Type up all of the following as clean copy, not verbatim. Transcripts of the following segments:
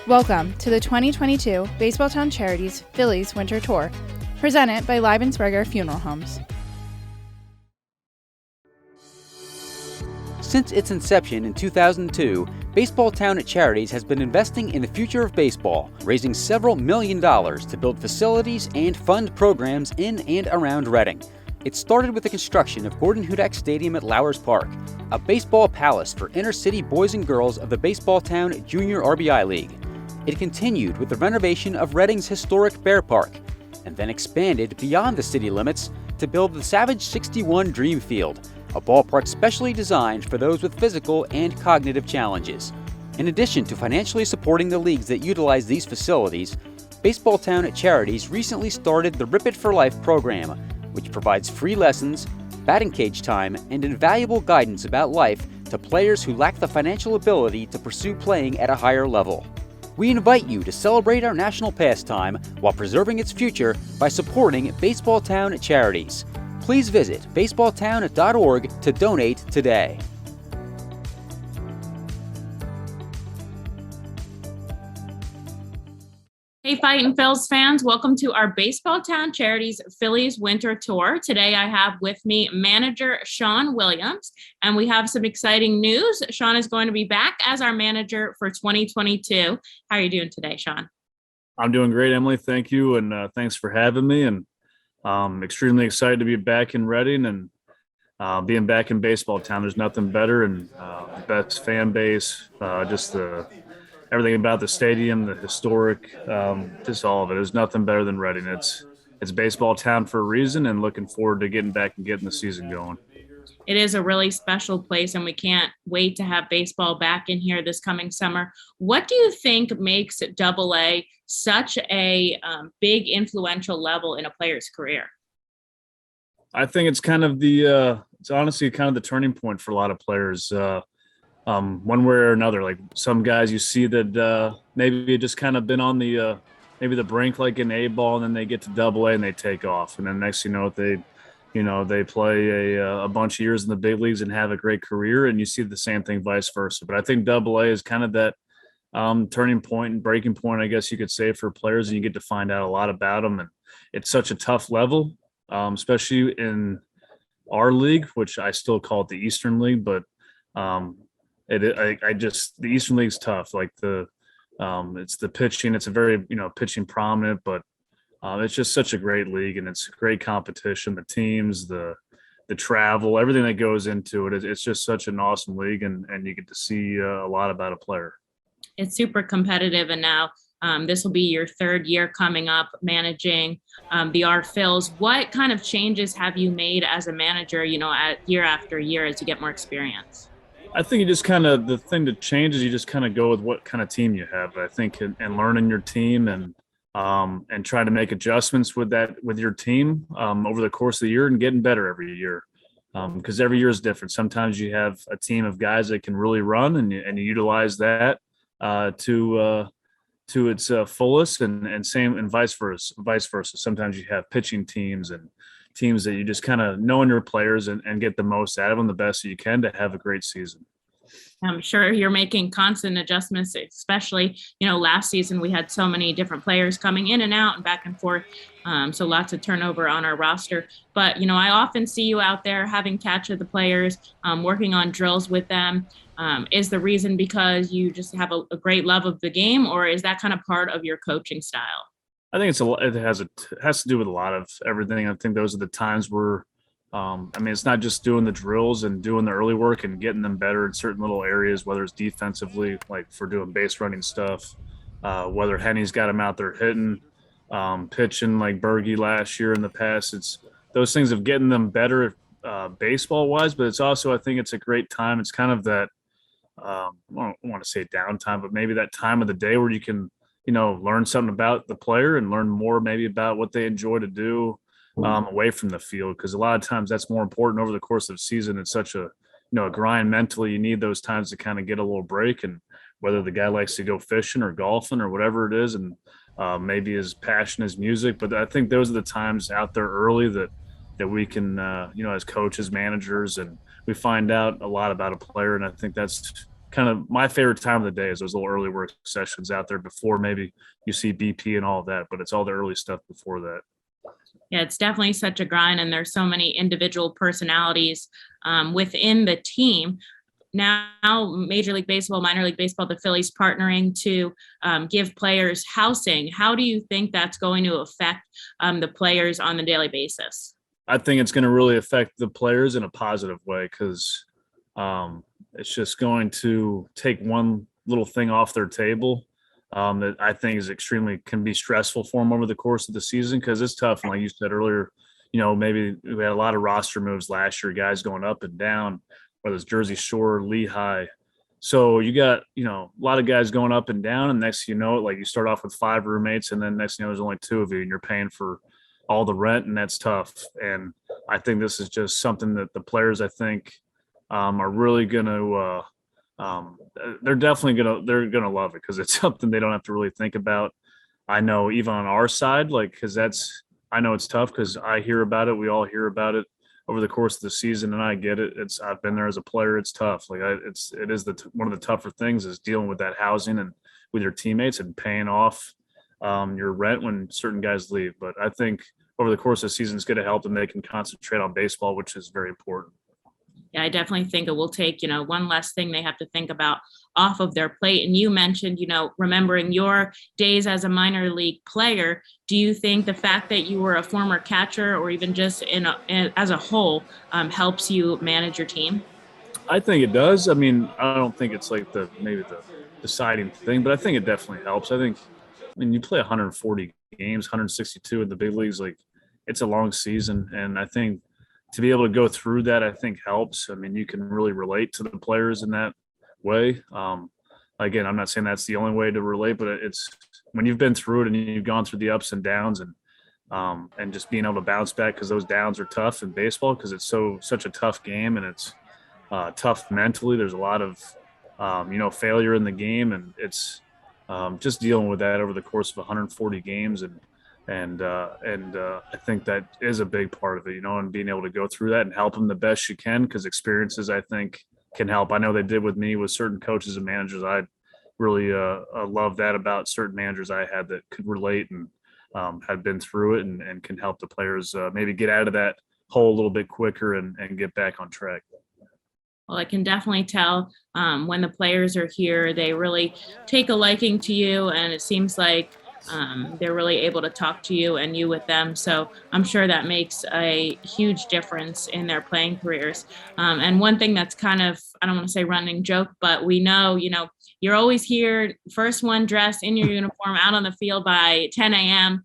Welcome to the 2022 Baseballtown Charities Phillies Winter Tour, presented by Liebensberger Funeral Homes. Since its inception in 2002, Baseballtown at Charities has been investing in the future of baseball, raising several $1 million to build facilities and fund programs in and around Reading. It started with the construction of Gordon Hudak Stadium at Lowers Park, a baseball palace for inner-city boys and girls of the Baseballtown Junior RBI League. It continued with the renovation of Reading's historic Bear Park, and then expanded beyond the city limits to build the Savage 61 Dream Field, a ballpark specially designed for those with physical and cognitive challenges. In addition to financially supporting the leagues that utilize these facilities, Baseballtown at Charities recently started the Rip It for Life program, which provides free lessons, batting cage time, and invaluable guidance about life to players who lack the financial ability to pursue playing at a higher level. We invite you to celebrate our national pastime while preserving its future by supporting Baseballtown at Charities. Please visit baseballtown.org to donate today. Hey, Fightin Phils fans, welcome to our Baseballtown Charities Phillies Winter Tour. Today I have with me manager Shawn Williams, and we have some exciting news. Shawn is going to be back as our manager for 2022. How are you doing today, Shawn? I'm doing great, Emily. Thank you, and thanks for having me. And extremely excited to be back in Reading and being back in Baseballtown. There's nothing better, and the best fan base, just everything about the stadium, the historic, just all of it. There's nothing better than Reading. It's Baseballtown for a reason, and looking forward to getting back and getting the season going. It is a really special place, and we can't wait to have baseball back in here this coming summer. What do you think makes AA such a big influential level in a player's career? I think it's kind of it's honestly kind of the turning point for a lot of players. One way or another, like some guys you see that maybe just kind of been on the maybe the brink, like in A ball, and then they get to AA and they take off, and then next you know they play a bunch of years in the big leagues and have a great career, and you see the same thing vice versa. But I think AA is kind of that turning point and breaking point, I guess you could say, for players, and you get to find out a lot about them. And it's such a tough level, especially in our league, which I still call it the Eastern League, but the Eastern League's tough. Like it's the pitching. It's a very, pitching prominent, but it's just such a great league, and it's great competition. The teams, the travel, everything that goes into it. It's just such an awesome league, and you get to see a lot about a player. It's super competitive, and now this will be your third year coming up managing the R Phils. What kind of changes have you made as a manager, at year after year as you get more experience? I think you just the thing to change is you just kind of go with what kind of team you have. I think and learning your team and trying to make adjustments with your team over the course of the year and getting better every year. Because every year is different. Sometimes you have a team of guys that can really run, and you utilize that to its fullest, and vice versa. Sometimes you have pitching teams and teams that you just kind of knowing your players and get the most out of them, the best that you can, to have a great season. I'm sure you're making constant adjustments, especially, last season we had so many different players coming in and out and back and forth. So lots of turnover on our roster. But, I often see you out there having catch with the players, working on drills with them. Is the reason because you just have a great love of the game, or is that kind of part of your coaching style? I think it has to do with a lot of everything. I think those are the times where, it's not just doing the drills and doing the early work and getting them better in certain little areas, whether it's defensively, like for doing base running stuff, whether Henny's got him out there hitting, pitching like Berge last year in the past. It's those things of getting them better baseball wise, but it's also, I think it's a great time. It's kind of that, I don't want to say downtime, but maybe that time of the day where you can, learn something about the player and learn more maybe about what they enjoy to do away from the field. Because a lot of times that's more important over the course of the season. It's such a grind mentally. You need those times to kind of get a little break, and whether the guy likes to go fishing or golfing or whatever it is, and maybe his passion is music. But I think those are the times out there early that we can, as coaches, managers, and we find out a lot about a player. And I think that's kind of my favorite time of the day is those little early work sessions out there before maybe you see BP and all of that, but it's all the early stuff before that. Yeah, it's definitely such a grind, and there's so many individual personalities within the team. Now, Major League Baseball, Minor League Baseball, the Phillies partnering to give players housing. How do you think that's going to affect the players on a daily basis? I think it's going to really affect the players in a positive way because it's just going to take one little thing off their table that I think is can be stressful for them over the course of the season because it's tough. And like you said earlier, maybe we had a lot of roster moves last year, guys going up and down, whether it's Jersey Shore, Lehigh. So you got, a lot of guys going up and down. And next, like you start off with 5 roommates and then next, there's only 2 of you and you're paying for all the rent, and that's tough. And I think this is just something that the players, I think, are really going to, they're going to love it because it's something they don't have to really think about. I know even on our side, because I know it's tough because I hear about it. We all hear about it over the course of the season, and I get it. I've been there as a player. It's tough. It is one of the tougher things is dealing with that housing and with your teammates and paying off your rent when certain guys leave. But I think over the course of the season, it's going to help them. They can concentrate on baseball, which is very important. Yeah, I definitely think it will take, one less thing they have to think about off of their plate. And you mentioned, remembering your days as a minor league player. Do you think the fact that you were a former catcher or even just as a whole helps you manage your team? I think it does. I mean, I don't think it's like maybe the deciding thing, but I think it definitely helps. You play 140 games, 162 in the big leagues, it's a long season. And I think to be able to go through that, I think helps. I mean, you can really relate to the players in that way. Again, I'm not saying that's the only way to relate, but it's when you've been through it and you've gone through the ups and downs and just being able to bounce back because those downs are tough in baseball because it's such a tough game and it's tough mentally. There's a lot of, failure in the game, and it's just dealing with that over the course of 140 games. And I think that is a big part of it, and being able to go through that and help them the best you can because experiences, I think, can help. I know they did with me with certain coaches and managers. I really love that about certain managers I had that could relate and had been through it and can help the players maybe get out of that hole a little bit quicker and get back on track. Well, I can definitely tell when the players are here, they really take a liking to you, and it seems like they're really able to talk to you and you with them. So I'm sure that makes a huge difference in their playing careers. And one thing that's kind of, I don't want to say running joke, but we know, you're always here, first one dressed in your uniform out on the field by 10 a.m.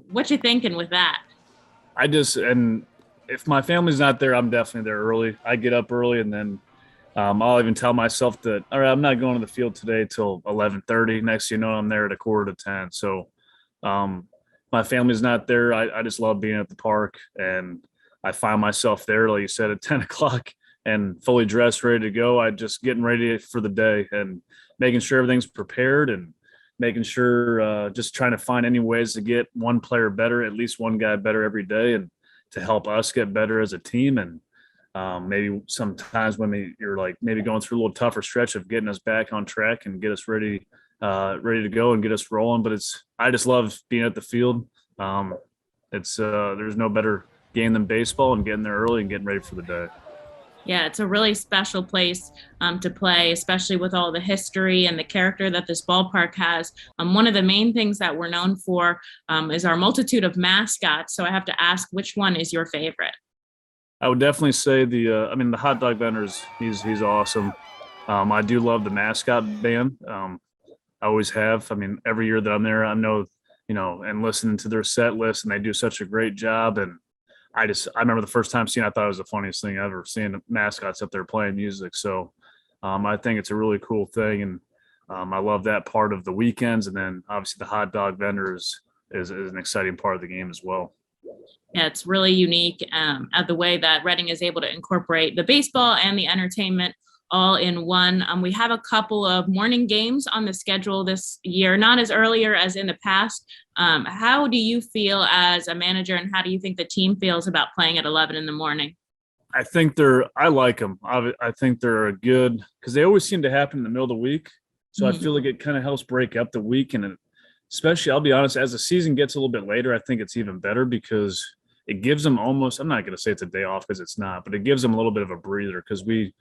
What you thinking with that? And if my family's not there, I'm definitely there early. I get up early and then I'll even tell myself that, all right, I'm not going to the field today till 11:30. Next, I'm there at 9:45. So my family's not there. I just love being at the park, and I find myself there, like you said, at 10 o'clock and fully dressed, ready to go. I just getting ready for the day and making sure everything's prepared and making sure just trying to find any ways to get one player better, at least one guy better every day, and to help us get better as a team. And maybe sometimes when you're maybe going through a little tougher stretch of getting us back on track and get us ready to go and get us rolling. But I just love being at the field. There's no better game than baseball and getting there early and getting ready for the day. Yeah, it's a really special place to play, especially with all the history and the character that this ballpark has. One of the main things that we're known for is our multitude of mascots. So I have to ask, which one is your favorite? I would definitely say the hot dog vendor he's awesome. I do love the mascot band. I always have. Every year that I'm there, and listening to their set list, and they do such a great job. And I remember the first time seeing it, I thought it was the funniest thing I've ever seen, mascots up there playing music. So I think it's a really cool thing. And I love that part of the weekends. And then obviously the hot dog vendors is an exciting part of the game as well. Yeah, it's really unique at the way that Reading is able to incorporate the baseball and the entertainment all in one. We have a couple of morning games on the schedule this year, not as earlier as in the past. How do you feel as a manager, and how do you think the team feels about playing at 11 in the morning? I think I like them. I think they're a good, because they always seem to happen in the middle of the week. So I feel like it kind of helps break up the week. And especially, I'll be honest, as the season gets a little bit later, I think it's even better because it gives them almost, I'm not going to say it's a day off because it's not, but it gives them a little bit of a breather because we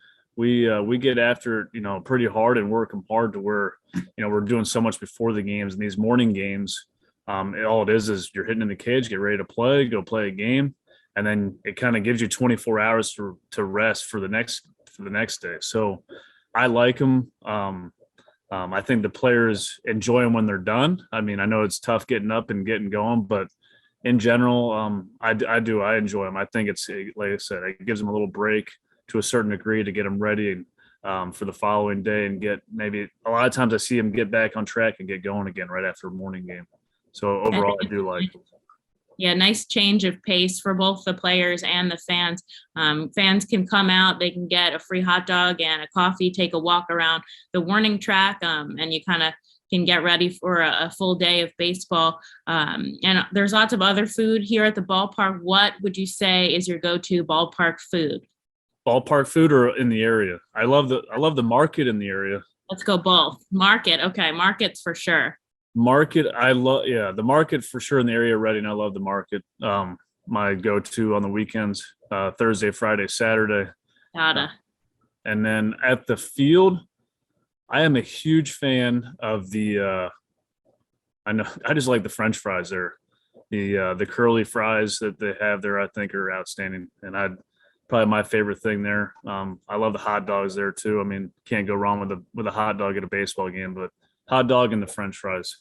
get after it, pretty hard and work them hard to where, we're doing so much before the games, and these morning games, all it is you're hitting in the cage, get ready to play, go play a game. And then it kind of gives you 24 hours to rest for the next day. So I like them. I think the players enjoy them when they're done. I mean, I know it's tough getting up and getting going, but in general, I enjoy them. I think it's, like I said, it gives them a little break to a certain degree to get them ready for the following day and get maybe a lot of times I see them get back on track and get going again right after a morning game. So overall, I do like them. Yeah, nice change of pace for both the players and the fans. Fans can come out, they can get a free hot dog and a coffee, take a walk around the warning track, and you kind of can get ready for a full day of baseball. And there's lots of other food here at the ballpark. What would you say is your go-to ballpark food? Ballpark food or in the area? I love the market in the area. Let's go both. Market, okay, markets for sure. Market, the market for sure in the area of Reading. I love the market. My go-to on the weekends, Thursday, Friday, Saturday. Gotta. And then at the field, I am a huge fan of the I just like the French fries there. The curly fries that they have there, I think are outstanding. And probably my favorite thing there. I love the hot dogs there too. I mean, can't go wrong with a hot dog at a baseball game, but hot dog and the French fries.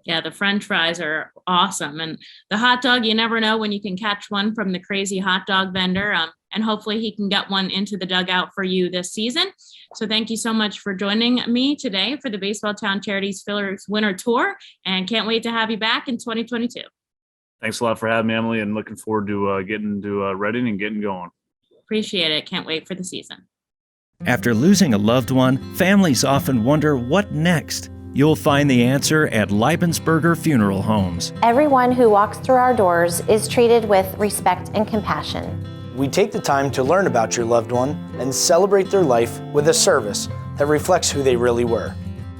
Yeah, the French fries are awesome. And the hot dog, you never know when you can catch one from the crazy hot dog vendor. And hopefully he can get one into the dugout for you this season. So thank you so much for joining me today for the Baseballtown Charities Phillies Winter Tour. And can't wait to have you back in 2022. Thanks a lot for having me, Emily, and looking forward to getting to Reading and getting going. Appreciate it. Can't wait for the season. After losing a loved one, families often wonder what next. You'll find the answer at Leibensberger Funeral Homes. Everyone who walks through our doors is treated with respect and compassion. We take the time to learn about your loved one and celebrate their life with a service that reflects who they really were.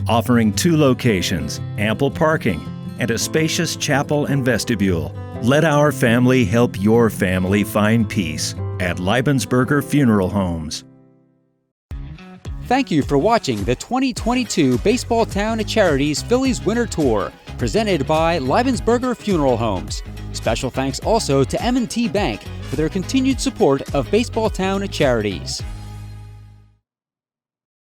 Offering 2 locations, ample parking, and a spacious chapel and vestibule. Let our family help your family find peace at Leibensberger Funeral Homes. Thank you for watching the 2022 Baseballtown Charities Phillies Winter Tour, presented by Leibensberger Funeral Homes. Special thanks also to M&T Bank for their continued support of Baseballtown Charities.